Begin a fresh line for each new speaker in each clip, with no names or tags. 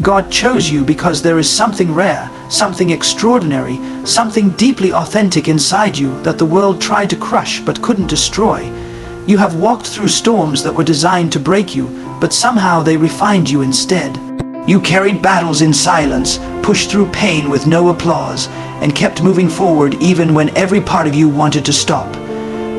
God chose you because there is something rare, something extraordinary, something deeply authentic inside you that the world tried to crush but couldn't destroy. You have walked through storms that were designed to break you, but somehow they refined you instead. You carried battles in silence, pushed through pain with no applause, and kept moving forward even when every part of you wanted to stop.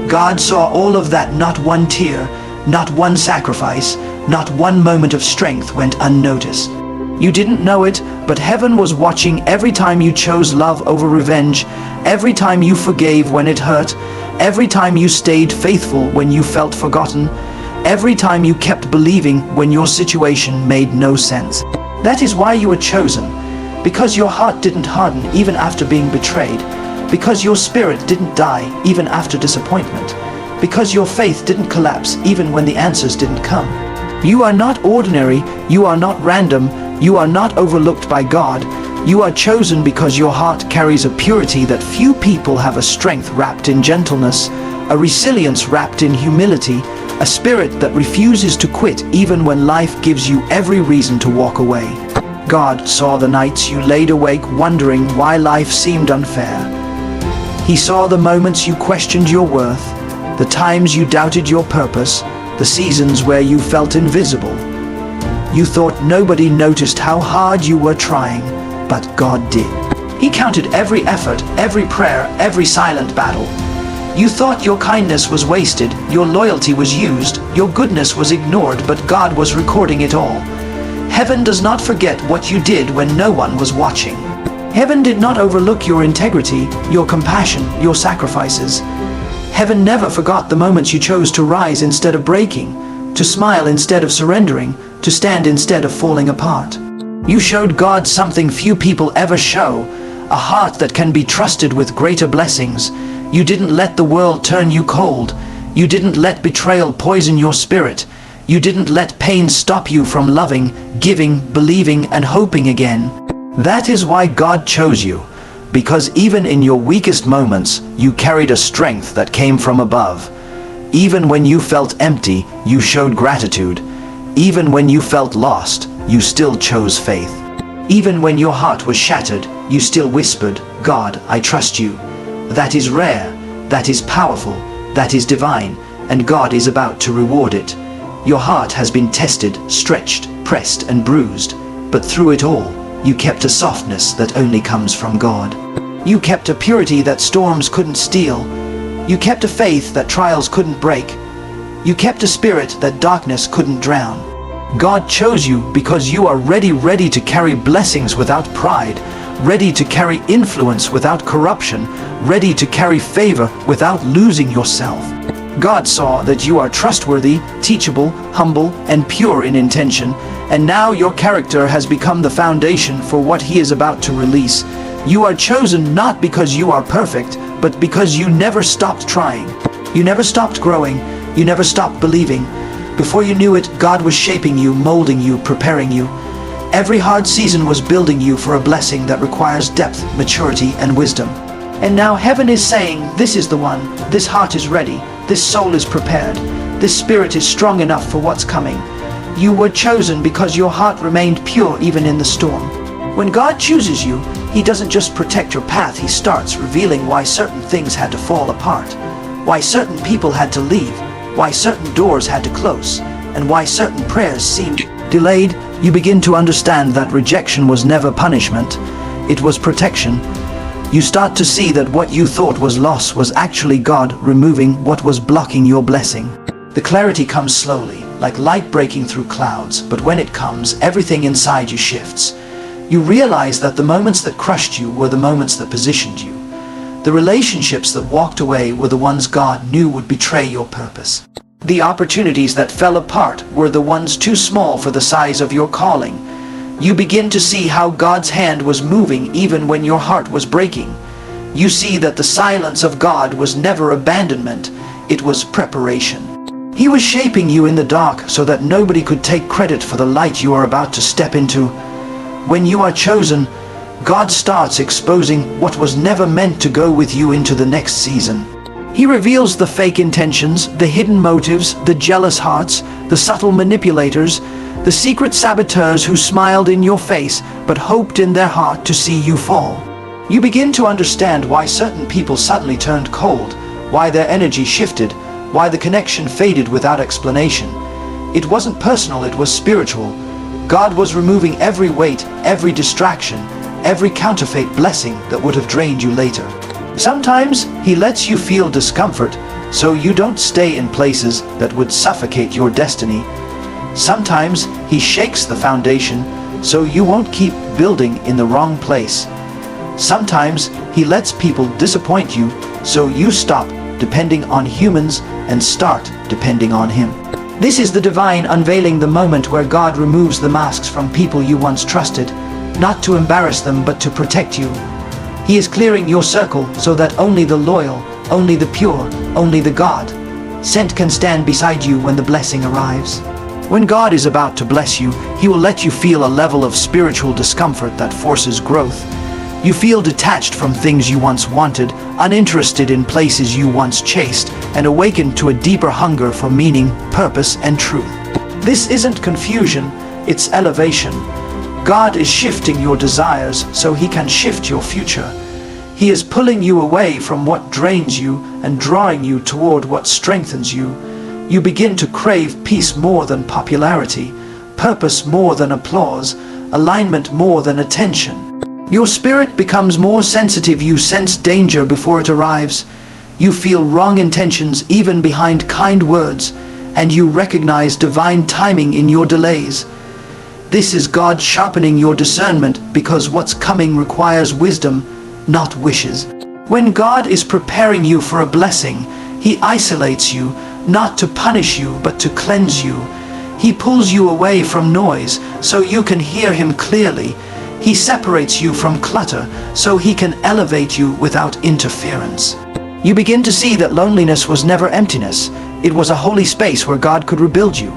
God saw all of that. Not one tear, not one sacrifice, not one moment of strength went unnoticed. You didn't know it, but heaven was watching every time you chose love over revenge, every time you forgave when it hurt, every time you stayed faithful when you felt forgotten, every time you kept believing when your situation made no sense. That is why you were chosen, because your heart didn't harden even after being betrayed, because your spirit didn't die even after disappointment, because your faith didn't collapse even when the answers didn't come. You are not ordinary, you are not random, you are not overlooked by God. You are chosen because your heart carries a purity that few people have, a strength wrapped in gentleness, a resilience wrapped in humility, a spirit that refuses to quit even when life gives you every reason to walk away. God saw the nights you laid awake wondering why life seemed unfair. He saw the moments you questioned your worth, the times you doubted your purpose, the seasons where you felt invisible. You thought nobody noticed how hard you were trying, but God did. He counted every effort, every prayer, every silent battle. You thought your kindness was wasted, your loyalty was used, your goodness was ignored, but God was recording it all. Heaven does not forget what you did when no one was watching. Heaven did not overlook your integrity, your compassion, your sacrifices. Heaven never forgot the moments you chose to rise instead of breaking, to smile instead of surrendering, to stand instead of falling apart. You showed God something few people ever show, a heart that can be trusted with greater blessings. You didn't let the world turn you cold. You didn't let betrayal poison your spirit. You didn't let pain stop you from loving, giving, believing, and hoping again. That is why God chose you, because even in your weakest moments, you carried a strength that came from above. Even when you felt empty, you showed gratitude. Even when you felt lost, you still chose faith. Even when your heart was shattered, you still whispered, "God, I trust you." That is rare, that is powerful, that is divine, and God is about to reward it. Your heart has been tested, stretched, pressed, and bruised, but through it all, you kept a softness that only comes from God. You kept a purity that storms couldn't steal. You kept a faith that trials couldn't break. You kept a spirit that darkness couldn't drown. God chose you because you are ready to carry blessings without pride, ready to carry influence without corruption, ready to carry favor without losing yourself. God saw that you are trustworthy, teachable, humble, and pure in intention, and now your character has become the foundation for what He is about to release. You are chosen not because you are perfect, but because you never stopped trying. You never stopped growing. You never stopped believing. Before you knew it, God was shaping you, molding you, preparing you. Every hard season was building you for a blessing that requires depth, maturity, and wisdom. And now heaven is saying, this is the one. This heart is ready. This soul is prepared. This spirit is strong enough for what's coming. You were chosen because your heart remained pure even in the storm. When God chooses you, He doesn't just protect your path. He starts revealing why certain things had to fall apart, why certain people had to leave, why certain doors had to close, and why certain prayers seemed delayed. You begin to understand that rejection was never punishment. It was protection. You start to see that what you thought was loss was actually God removing what was blocking your blessing. The clarity comes slowly, like light breaking through clouds, but when it comes, everything inside you shifts. You realize that the moments that crushed you were the moments that positioned you. The relationships that walked away were the ones God knew would betray your purpose. The opportunities that fell apart were the ones too small for the size of your calling. You begin to see how God's hand was moving even when your heart was breaking. You see that the silence of God was never abandonment, it was preparation. He was shaping you in the dark so that nobody could take credit for the light you are about to step into. When you are chosen, God starts exposing what was never meant to go with you into the next season. He reveals the fake intentions, the hidden motives, the jealous hearts, the subtle manipulators, the secret saboteurs who smiled in your face but hoped in their heart to see you fall. You begin to understand why certain people suddenly turned cold, why their energy shifted, why the connection faded without explanation. It wasn't personal, it was spiritual. God was removing every weight, every distraction, every counterfeit blessing that would have drained you later. Sometimes He lets you feel discomfort so you don't stay in places that would suffocate your destiny. Sometimes He shakes the foundation so you won't keep building in the wrong place. Sometimes He lets people disappoint you so you stop depending on humans and start depending on Him. This is the divine unveiling, the moment where God removes the masks from people you once trusted, not to embarrass them but to protect you. He is clearing your circle so that only the loyal, only the pure, only the God sent can stand beside you when the blessing arrives. When God is about to bless you, He will let you feel a level of spiritual discomfort that forces growth. You feel detached from things you once wanted, uninterested in places you once chased, and awakened to a deeper hunger for meaning, purpose, and truth. This isn't confusion, it's elevation. God is shifting your desires so He can shift your future. He is pulling you away from what drains you and drawing you toward what strengthens you. You begin to crave peace more than popularity, purpose more than applause, alignment more than attention. Your spirit becomes more sensitive. You sense danger before it arrives. You feel wrong intentions even behind kind words, and you recognize divine timing in your delays. This is God sharpening your discernment, because what's coming requires wisdom, not wishes. When God is preparing you for a blessing, He isolates you, not to punish you but to cleanse you. He pulls you away from noise so you can hear Him clearly. He separates you from clutter so He can elevate you without interference. You begin to see that loneliness was never emptiness. It was a holy space where God could rebuild you.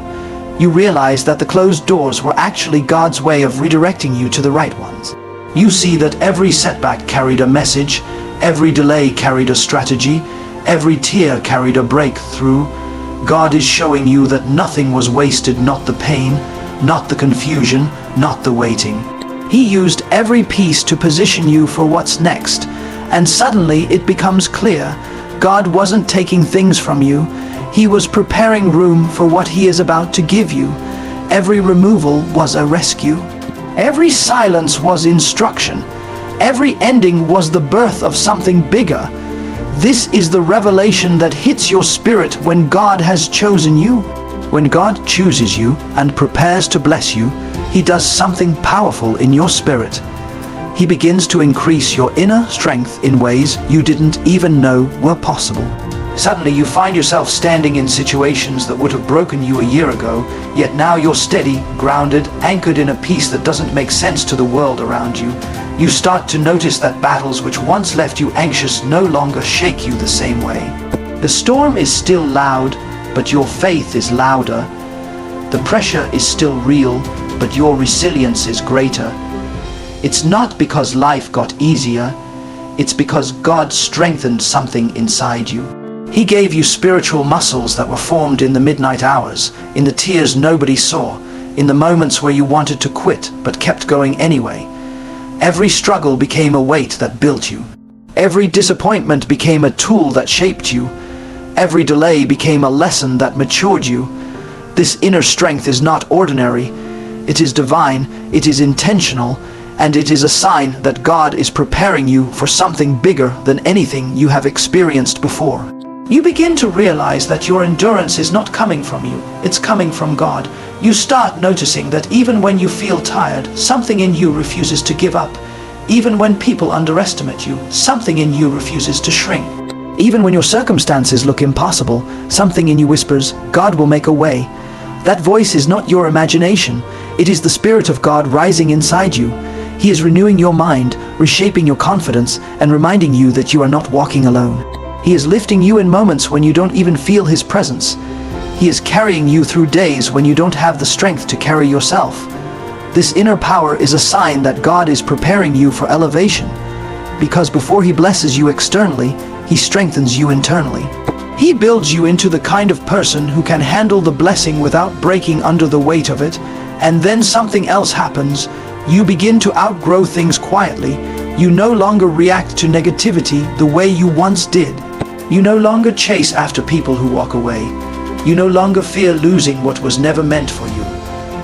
You realize that the closed doors were actually God's way of redirecting you to the right ones. You see that every setback carried a message, every delay carried a strategy, every tear carried a breakthrough. God is showing you that nothing was wasted, not the pain, not the confusion, not the waiting. He used every piece to position you for what's next, and suddenly it becomes clear. God wasn't taking things from you. He was preparing room for what He is about to give you. Every removal was a rescue. Every silence was instruction. Every ending was the birth of something bigger. This is the revelation that hits your spirit when God has chosen you. When God chooses you and prepares to bless you, He does something powerful in your spirit. He begins to increase your inner strength in ways you didn't even know were possible. Suddenly you find yourself standing in situations that would have broken you a year ago, yet now you're steady, grounded, anchored in a peace that doesn't make sense to the world around you. You start to notice that battles which once left you anxious no longer shake you the same way. The storm is still loud, but your faith is louder. The pressure is still real, but your resilience is greater. It's not because life got easier, it's because God strengthened something inside you. He gave you spiritual muscles that were formed in the midnight hours, in the tears nobody saw, in the moments where you wanted to quit but kept going anyway. Every struggle became a weight that built you. Every disappointment became a tool that shaped you. Every delay became a lesson that matured you. This inner strength is not ordinary. It is divine, it is intentional, and it is a sign that God is preparing you for something bigger than anything you have experienced before. You begin to realize that your endurance is not coming from you, it's coming from God. You start noticing that even when you feel tired, something in you refuses to give up. Even when people underestimate you, something in you refuses to shrink. Even when your circumstances look impossible, something in you whispers, God will make a way. That voice is not your imagination, it is the Spirit of God rising inside you. He is renewing your mind, reshaping your confidence, and reminding you that you are not walking alone. He is lifting you in moments when you don't even feel His presence. He is carrying you through days when you don't have the strength to carry yourself. This inner power is a sign that God is preparing you for elevation. Because before He blesses you externally, He strengthens you internally. He builds you into the kind of person who can handle the blessing without breaking under the weight of it. And then something else happens. You begin to outgrow things quietly. You no longer react to negativity the way you once did. You no longer chase after people who walk away. You no longer fear losing what was never meant for you.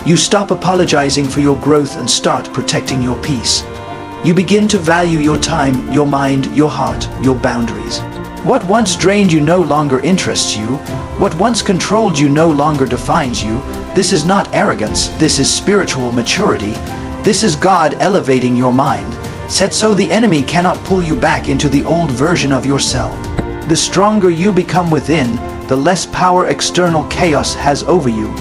You stop apologizing for your growth and start protecting your peace. You begin to value your time, your mind, your heart, your boundaries. What once drained you no longer interests you. What once controlled you no longer defines you. This is not arrogance, this is spiritual maturity. This is God elevating your mind, set so the enemy cannot pull you back into the old version of yourself. The stronger you become within, the less power external chaos has over you.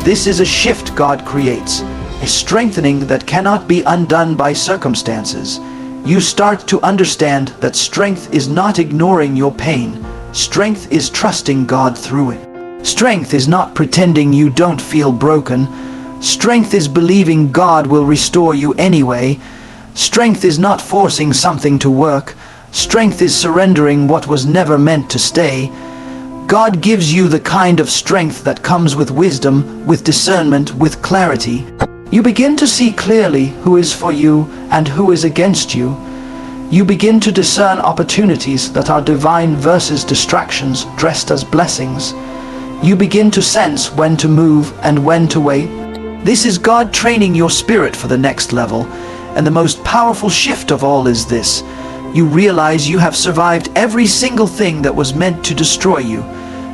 This is a shift God creates, a strengthening that cannot be undone by circumstances. You start to understand that strength is not ignoring your pain. Strength is trusting God through it. Strength is not pretending you don't feel broken. Strength is believing God will restore you anyway. Strength is not forcing something to work. Strength is surrendering what was never meant to stay. God gives you the kind of strength that comes with wisdom, with discernment, with clarity. You begin to see clearly who is for you and who is against you. You begin to discern opportunities that are divine versus distractions dressed as blessings. You begin to sense when to move and when to wait. This is God training your spirit for the next level. And the most powerful shift of all is this. You realize you have survived every single thing that was meant to destroy you.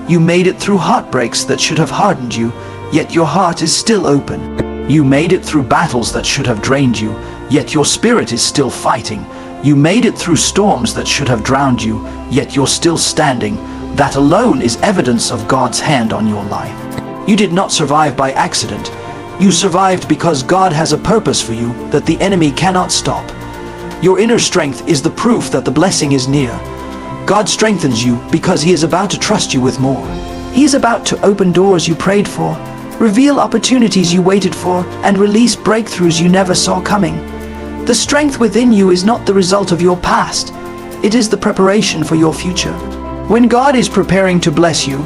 You made it through heartbreaks that should have hardened you, yet your heart is still open. You made it through battles that should have drained you, yet your spirit is still fighting. You made it through storms that should have drowned you, yet you're still standing. That alone is evidence of God's hand on your life. You did not survive by accident. You survived because God has a purpose for you that the enemy cannot stop. Your inner strength is the proof that the blessing is near. God strengthens you because He is about to trust you with more. He is about to open doors you prayed for, reveal opportunities you waited for, and release breakthroughs you never saw coming. The strength within you is not the result of your past. It is the preparation for your future. When God is preparing to bless you,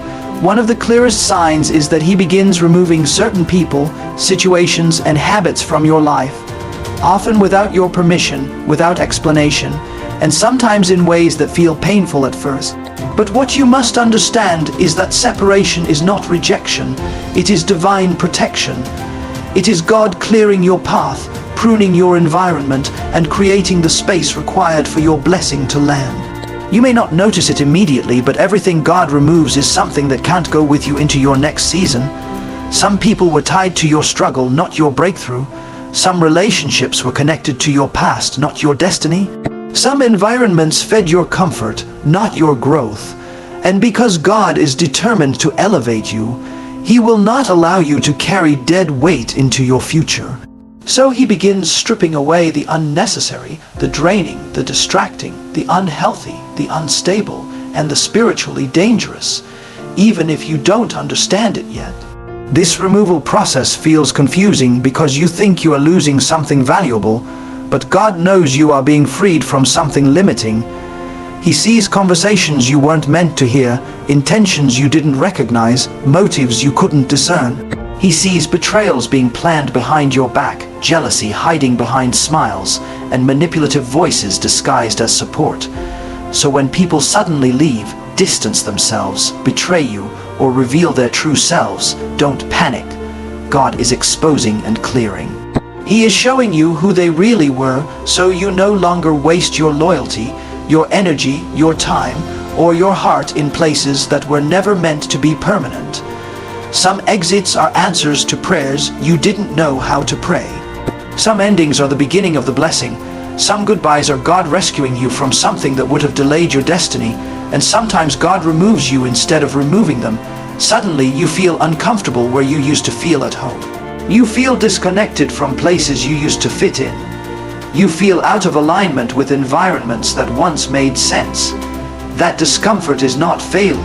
one of the clearest signs is that He begins removing certain people, situations, and habits from your life, often without your permission, without explanation, and sometimes in ways that feel painful at first. But what you must understand is that separation is not rejection, it is divine protection. It is God clearing your path, pruning your environment, and creating the space required for your blessing to land. You may not notice it immediately, but everything God removes is something that can't go with you into your next season. Some people were tied to your struggle, not your breakthrough. Some relationships were connected to your past, not your destiny. Some environments fed your comfort, not your growth. And because God is determined to elevate you, He will not allow you to carry dead weight into your future. So He begins stripping away the unnecessary, the draining, the distracting, the unhealthy, the unstable, and the spiritually dangerous, even if you don't understand it yet. This removal process feels confusing because you think you are losing something valuable, but God knows you are being freed from something limiting. He sees conversations you weren't meant to hear, intentions you didn't recognize, motives you couldn't discern. He sees betrayals being planned behind your back, jealousy hiding behind smiles, and manipulative voices disguised as support. So when people suddenly leave, distance themselves, betray you, or reveal their true selves, don't panic. God is exposing and clearing. He is showing you who they really were, so you no longer waste your loyalty, your energy, your time, or your heart in places that were never meant to be permanent. Some exits are answers to prayers you didn't know how to pray. Some endings are the beginning of the blessing. Some goodbyes are God rescuing you from something that would have delayed your destiny. And sometimes God removes you instead of removing them. Suddenly you feel uncomfortable where you used to feel at home. You feel disconnected from places you used to fit in. You feel out of alignment with environments that once made sense. That discomfort is not failure.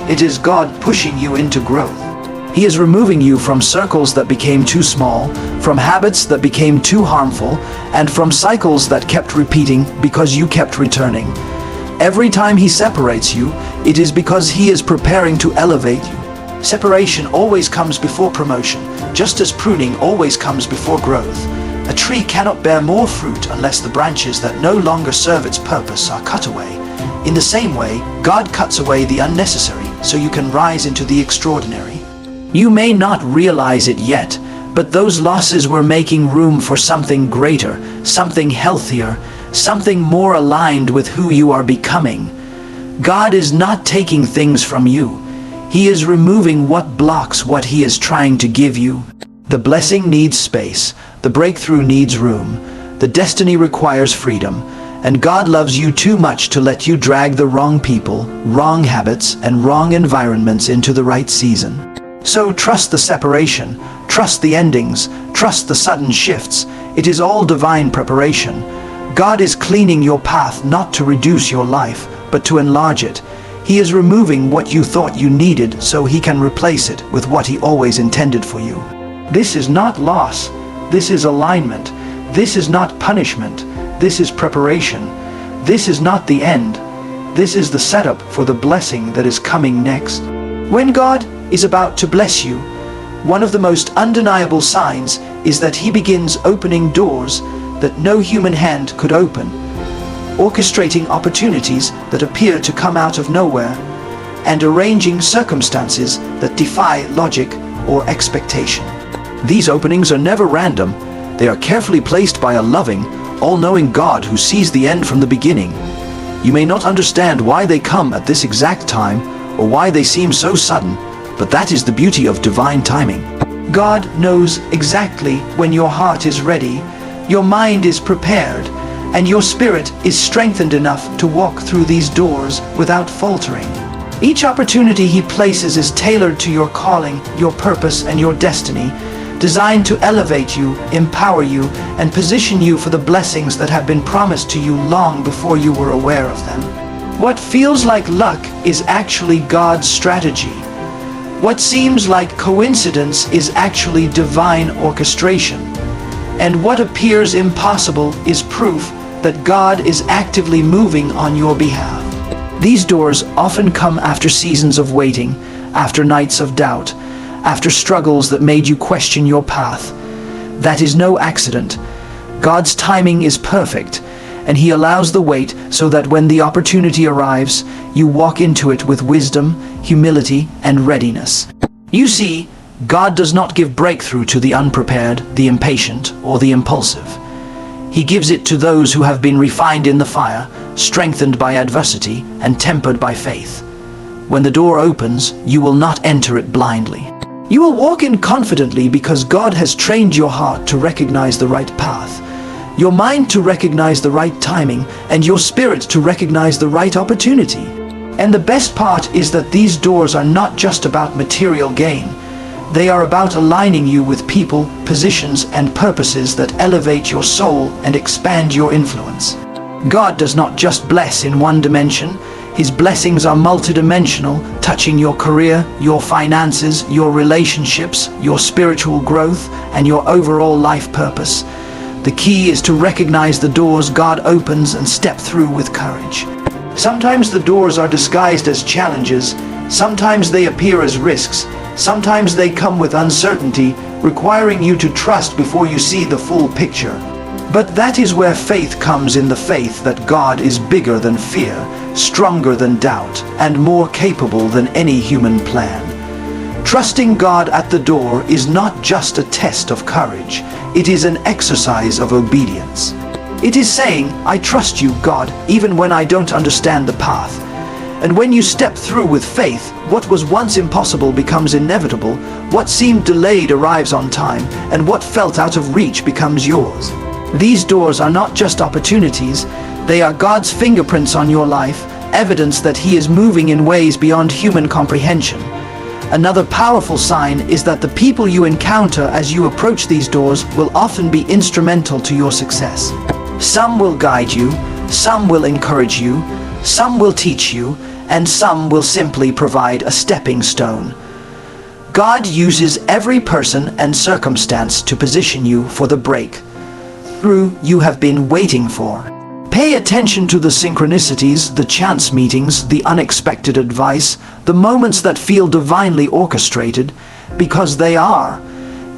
It is God pushing you into growth. He is removing you from circles that became too small, from habits that became too harmful, and from cycles that kept repeating because you kept returning. Every time he separates you, it is because he is preparing to elevate you. Separation always comes before promotion, just as pruning always comes before growth. A tree cannot bear more fruit unless the branches that no longer serve its purpose are cut away. In the same way, God cuts away the unnecessary so you can rise into the extraordinary. You may not realize it yet, but those losses were making room for something greater, something healthier, something more aligned with who you are becoming. God is not taking things from you. He is removing what blocks what he is trying to give you. The blessing needs space. The breakthrough needs room. The destiny requires freedom. And God loves you too much to let you drag the wrong people, wrong habits, and wrong environments into the right season. So trust the separation, trust the endings, trust the sudden shifts. It is all divine preparation. God is cleaning your path not to reduce your life, but to enlarge it. He is removing what you thought you needed so he can replace it with what he always intended for you. This is not loss. This is alignment. This is not punishment. This is preparation. This is not the end. This is the setup for the blessing that is coming next. When God is about to bless you, one of the most undeniable signs is that he begins opening doors that no human hand could open, orchestrating opportunities that appear to come out of nowhere, and arranging circumstances that defy logic or expectation. These openings are never random. They are carefully placed by a loving, all-knowing God who sees the end from the beginning. You may not understand why they come at this exact time or why they seem so sudden, but that is the beauty of divine timing. God knows exactly when your heart is ready, your mind is prepared, and your spirit is strengthened enough to walk through these doors without faltering. Each opportunity he places is tailored to your calling, your purpose, and your destiny, designed to elevate you, empower you, and position you for the blessings that have been promised to you long before you were aware of them. What feels like luck is actually God's strategy. What seems like coincidence is actually divine orchestration. And what appears impossible is proof that God is actively moving on your behalf. These doors often come after seasons of waiting, after nights of doubt, after struggles that made you question your path. That is no accident. God's timing is perfect, and he allows the wait so that when the opportunity arrives, you walk into it with wisdom, humility, and readiness. You see, God does not give breakthrough to the unprepared, the impatient, or the impulsive. He gives it to those who have been refined in the fire, strengthened by adversity, and tempered by faith. When the door opens, you will not enter it blindly. You will walk in confidently because God has trained your heart to recognize the right path, your mind to recognize the right timing, and your spirit to recognize the right opportunity. And the best part is that these doors are not just about material gain. They are about aligning you with people, positions, and purposes that elevate your soul and expand your influence. God does not just bless in one dimension. His blessings are multidimensional, touching your career, your finances, your relationships, your spiritual growth, and your overall life purpose. The key is to recognize the doors God opens and step through with courage. Sometimes the doors are disguised as challenges, sometimes they appear as risks, sometimes they come with uncertainty, requiring you to trust before you see the full picture. But that is where faith comes in, the faith that God is bigger than fear, stronger than doubt, and more capable than any human plan. Trusting God at the door is not just a test of courage, it is an exercise of obedience. It is saying, I trust you, God, even when I don't understand the path. And when you step through with faith, what was once impossible becomes inevitable, what seemed delayed arrives on time, and what felt out of reach becomes yours. These doors are not just opportunities, they are God's fingerprints on your life, evidence that he is moving in ways beyond human comprehension. Another powerful sign is that the people you encounter as you approach these doors will often be instrumental to your success. Some will guide you, some will encourage you, some will teach you, and some will simply provide a stepping stone. God uses every person and circumstance to position you for the breakthrough you have been waiting for. Pay attention to the synchronicities, the chance meetings, the unexpected advice, the moments that feel divinely orchestrated, because they are.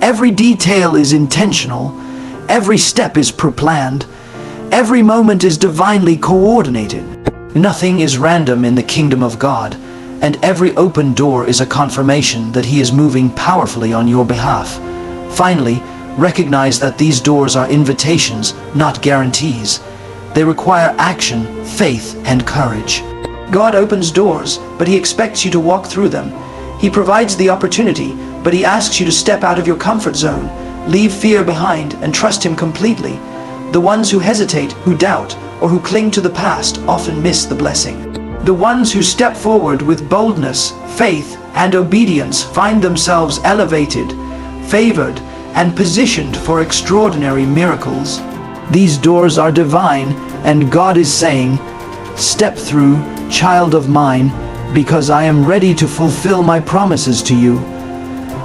Every detail is intentional, every step is pre-planned, every moment is divinely coordinated. Nothing is random in the kingdom of God, and every open door is a confirmation that He is moving powerfully on your behalf. Finally, recognize that these doors are invitations, not guarantees. They require action, faith, and courage. God opens doors, but He expects you to walk through them. He provides the opportunity, but He asks you to step out of your comfort zone, leave fear behind, and trust Him completely. The ones who hesitate, who doubt, or who cling to the past often miss the blessing. The ones who step forward with boldness, faith, and obedience find themselves elevated, favored, and positioned for extraordinary miracles. These doors are divine, and God is saying, "Step through, child of mine, because I am ready to fulfill my promises to you.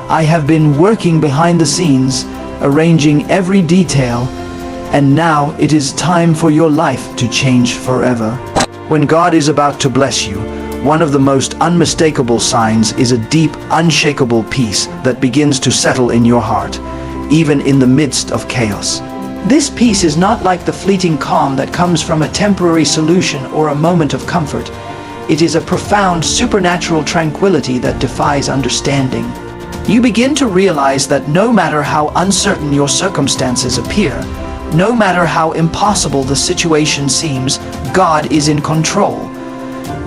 I have been working behind the scenes, arranging every detail, and now it is time for your life to change forever." When God is about to bless you, one of the most unmistakable signs is a deep, unshakable peace that begins to settle in your heart, even in the midst of chaos. This peace is not like the fleeting calm that comes from a temporary solution or a moment of comfort. It is a profound, supernatural tranquility that defies understanding. You begin to realize that no matter how uncertain your circumstances appear, no matter how impossible the situation seems, God is in control.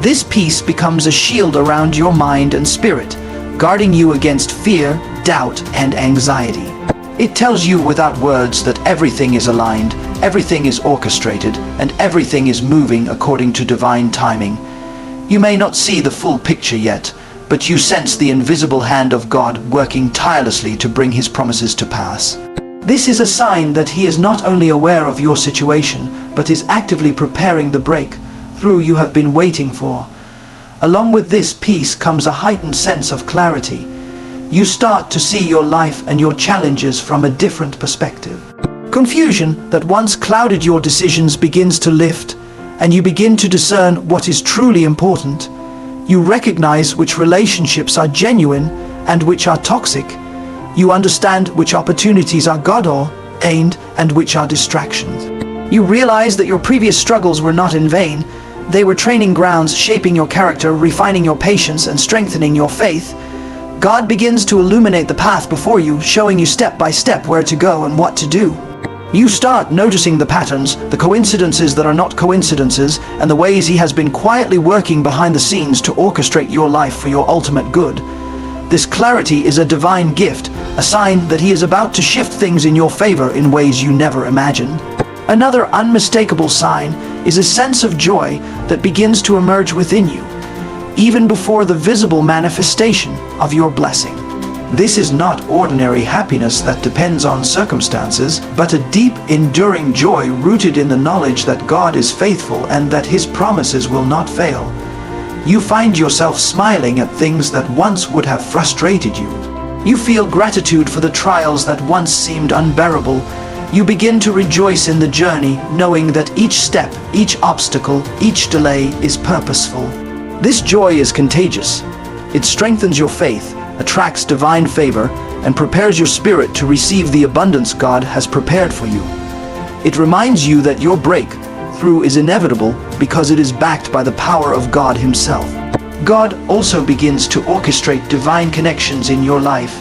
This peace becomes a shield around your mind and spirit, guarding you against fear, doubt, and anxiety. It tells you without words that everything is aligned, everything is orchestrated, and everything is moving according to divine timing. You may not see the full picture yet, but you sense the invisible hand of God working tirelessly to bring His promises to pass. This is a sign that He is not only aware of your situation, but is actively preparing the breakthrough you have been waiting for. Along with this peace comes a heightened sense of clarity. You start to see your life and your challenges from a different perspective. Confusion that once clouded your decisions begins to lift, and you begin to discern what is truly important. You recognize which relationships are genuine and which are toxic. You understand which opportunities are God-ordained and which are distractions. You realize that your previous struggles were not in vain. They were training grounds, shaping your character, refining your patience, and strengthening your faith. God begins to illuminate the path before you, showing you step by step where to go and what to do. You start noticing the patterns, the coincidences that are not coincidences, and the ways He has been quietly working behind the scenes to orchestrate your life for your ultimate good. This clarity is a divine gift, a sign that He is about to shift things in your favor in ways you never imagined. Another unmistakable sign is a sense of joy that begins to emerge within you, even before the visible manifestation of your blessing. This is not ordinary happiness that depends on circumstances, but a deep, enduring joy rooted in the knowledge that God is faithful and that His promises will not fail. You find yourself smiling at things that once would have frustrated you. You feel gratitude for the trials that once seemed unbearable. You begin to rejoice in the journey, knowing that each step, each obstacle, each delay is purposeful. This joy is contagious. It strengthens your faith, attracts divine favor, and prepares your spirit to receive the abundance God has prepared for you. It reminds you that your breakthrough is inevitable because it is backed by the power of God Himself. God also begins to orchestrate divine connections in your life.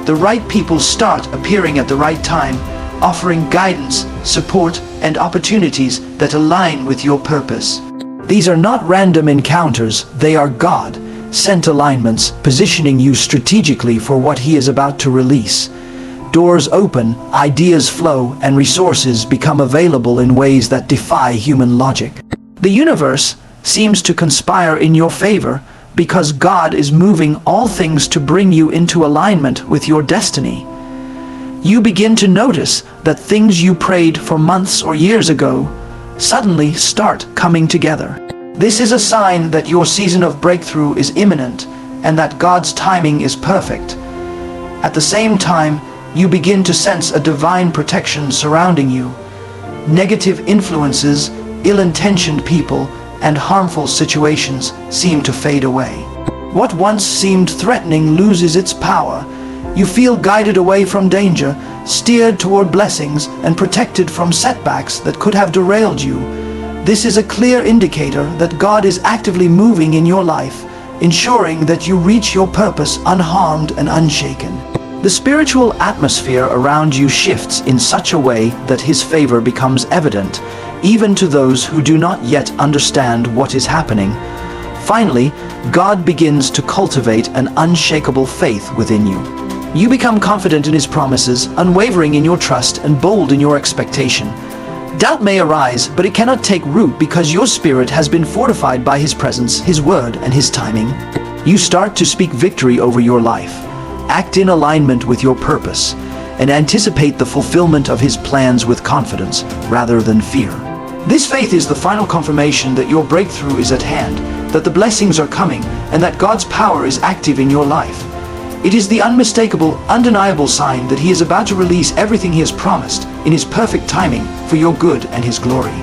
The right people start appearing at the right time, offering guidance, support, and opportunities that align with your purpose. These are not random encounters, they are God-sent alignments, positioning you strategically for what He is about to release. Doors open, ideas flow, and resources become available in ways that defy human logic. The universe seems to conspire in your favor because God is moving all things to bring you into alignment with your destiny. You begin to notice that things you prayed for months or years ago suddenly start coming together. This is a sign that your season of breakthrough is imminent and that God's timing is perfect. At the same time, you begin to sense a divine protection surrounding you. Negative influences, ill-intentioned people, and harmful situations seem to fade away. What once seemed threatening loses its power. You feel guided away from danger, steered toward blessings, and protected from setbacks that could have derailed you. This is a clear indicator that God is actively moving in your life, ensuring that you reach your purpose unharmed and unshaken. The spiritual atmosphere around you shifts in such a way that His favor becomes evident, even to those who do not yet understand what is happening. Finally, God begins to cultivate an unshakable faith within you. You become confident in His promises, unwavering in your trust, and bold in your expectation. Doubt may arise, but it cannot take root because your spirit has been fortified by His presence, His word, and His timing. You start to speak victory over your life, act in alignment with your purpose, and anticipate the fulfillment of His plans with confidence rather than fear. This faith is the final confirmation that your breakthrough is at hand, that the blessings are coming, and that God's power is active in your life. It is the unmistakable, undeniable sign that He is about to release everything He has promised in His perfect timing for your good and His glory.